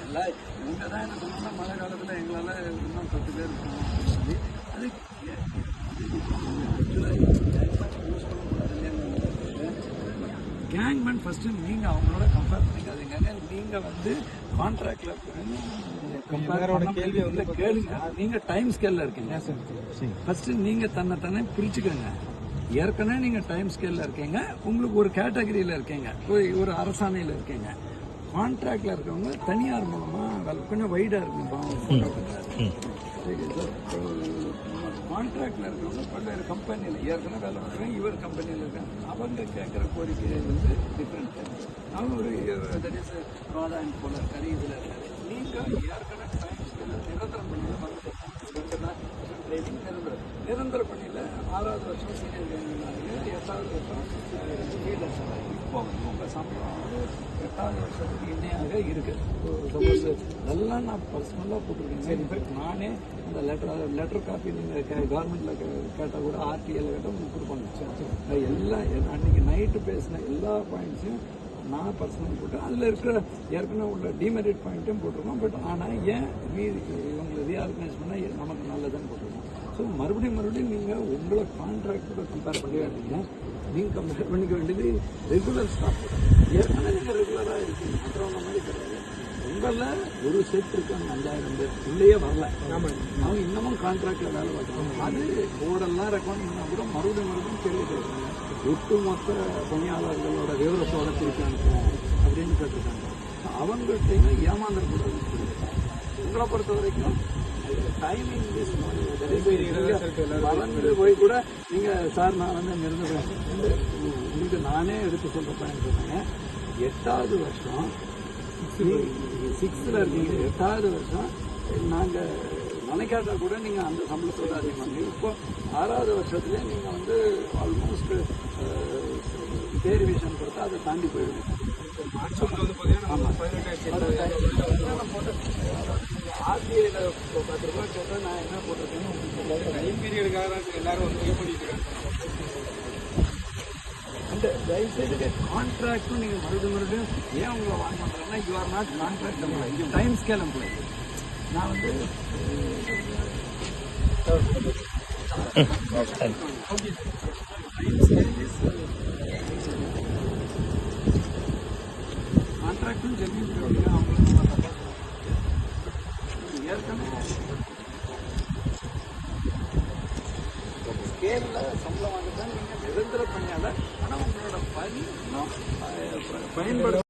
எல்லாம் இவங்க தான் என்ன சொன்னாங்கன்னா மழை காலத்தில் எங்களால் இன்னும் 10 பேர் இருக்கணும் அப்படின்னு சொல்லி அது யூஸ் பண்ணக்கூடாது இல்லையா. கேங்மேன் ஃபஸ்ட்டு நீங்கள் அவங்களோட கம்பேர் பண்ணிக்காதீங்க. நீங்கள் வந்து கான்ட்ராக்டில் கேள்வி வந்து கேளுங்க. நீங்கள் டைம் ஸ்கேலில் இருக்கீங்க. ஃபஸ்ட்டு நீங்கள் தன்னை பிரிச்சுக்கோங்க. ஏற்கனவே நீங்கள் டைம் ஸ்கேலில் இருக்கீங்க, உங்களுக்கு ஒரு கேட்டகரியில் இருக்கீங்க, ஒரு அரசாணையில் இருக்கீங்க. கான்ட்ராக்டில் இருக்கவங்க தனியார் மூலமாக கொஞ்சம் வைடாக இருக்குங்க. கான்ட்ராக்டில் இருக்கவங்க பல்வேறு கம்பெனியில் ஏற்கனவே வேலை பார்க்குறேன், இவர் கம்பெனியில் இருக்காங்க. அவங்க கேட்குற கோரிக்கை வந்து டிஃப்ரெண்ட். அவங்க ஒரு தட் இஸ் ராதா அண்ட் போல இருக்காரு, இதில் இருக்காரு. நீங்கள் ஏற்கனவே டைம் ஸ்கேலில் நிரந்தரம் பண்ணியில் வந்து 2 நாள் ட்ரைனிங் நிரந்தர பணியில் 6வது வருஷம் சீனியர் கேங்னாங்க, 8வது வருஷம் லீடர்ஸ். இப்போ வந்து உங்கள் சம்பளம் வந்து 8வது வருஷத்துக்கு இணையாக இருக்குது. சப்போஸ் இதெல்லாம் நான் பர்சனலாக போட்டிருக்கேன். இன்ஃபேக்ட் நானே அந்த லெட்டர் காப்பி நீங்கள் கவர்மெண்ட்டில் கேட்டால் கூட ஆர்டிஎல் கேட்டால் உங்களுக்கு கொடுப்பாங்க. எல்லாம் அன்றைக்கி நைட்டு பேசின எல்லா பாயிண்ட்ஸையும் நான் பர்சனல் போட்டேன். அதில் இருக்கிற ஏற்கனவே உள்ள டிமெரிட் பாயிண்ட்டும் போட்டிருக்கோம். பட் ஆனால் ஏன் இவங்களை ரீஆர்கனைஸ் பண்ணால் நமக்கு நல்லதுன்னு போட்டிருக்கோம். ஸோ மறுபடியும் நீங்கள் உங்களை கான்ட்ராக்டோட கம்பேர் பண்ண வேண்டிய நீங்கள் கம்பேர் பண்ணிக்க வேண்டியது ரெகுலர் ஸ்டாஃப். ஏற்கனவே நீங்கள் ரெகுலராக இருக்கீங்க, மற்றவங்க மாதிரி கிடையாது. உங்களில் ஒரு செட் இருக்காங்க 5000 பேர் உள்ளேயே வரல. அவங்க இன்னமும் கான்ட்ராக்டில் வேலை பார்க்குறாங்க. அது போர்டெல்லாம் ரெக்கார்ட் பண்ணால் கூட மறுபடியும் கேள்வி கேட்குறாங்க. ஒட்டுமொத்த பணியாளர்களோட விவரத்தோட திருப்பி அனுப்புவோம் அப்படின்னு கேட்டிருக்காங்க. அவங்கள்ட்டையும் ஏமாந்துடக்கூடாது. உங்களை பொறுத்த வரைக்கும் டைமிங் வளர்ந்து போய் கூட நீங்கள் சார் நான் வந்து நிறுத்துவேன் உங்களுக்கு நானே எடுத்து சொல்கிறேன் சொன்னேன். 8வது வருஷம் 6th இருக்கீங்க. 8வது வருஷம் நாங்கள் நினைக்காட்டா கூட நீங்கள் அந்த சம்பளத்தோட அதிகமாக. இப்போ 6வது வருஷத்துலேயே நீங்கள் வந்து ஆல்மோஸ்ட் டெரிவேஷன் கொடுத்தா அதை தாண்டி போயிடுவீங்க. ஆர்டிஐயில் 10 ரூபாய் கேட்டால் நான் என்ன போட்டிருக்கேன்னு உங்களுக்கு டைம் பீரியடுக்காக எல்லாரும் வந்து வெயிட் பண்ணிட்டு இருக்காங்க. அந்த தயவுசெய்து கான்ட்ராக்டும் நீங்கள் மறுபடியும் ஏன் உங்களை வாங்க பண்ணுறாங்கன்னா you are not contract employee, time scale employee. நான் வந்து கான்ட்ராக்டும் ஜெமின் அவங்களுக்கு ஏற்கனவே ஸ்கேலில் சம்பளம் வாங்கிதான் நீங்கள் நிரந்தர பணியாளர். ஆனால் உங்களோட பணி இன்னும் பயன்படுத்த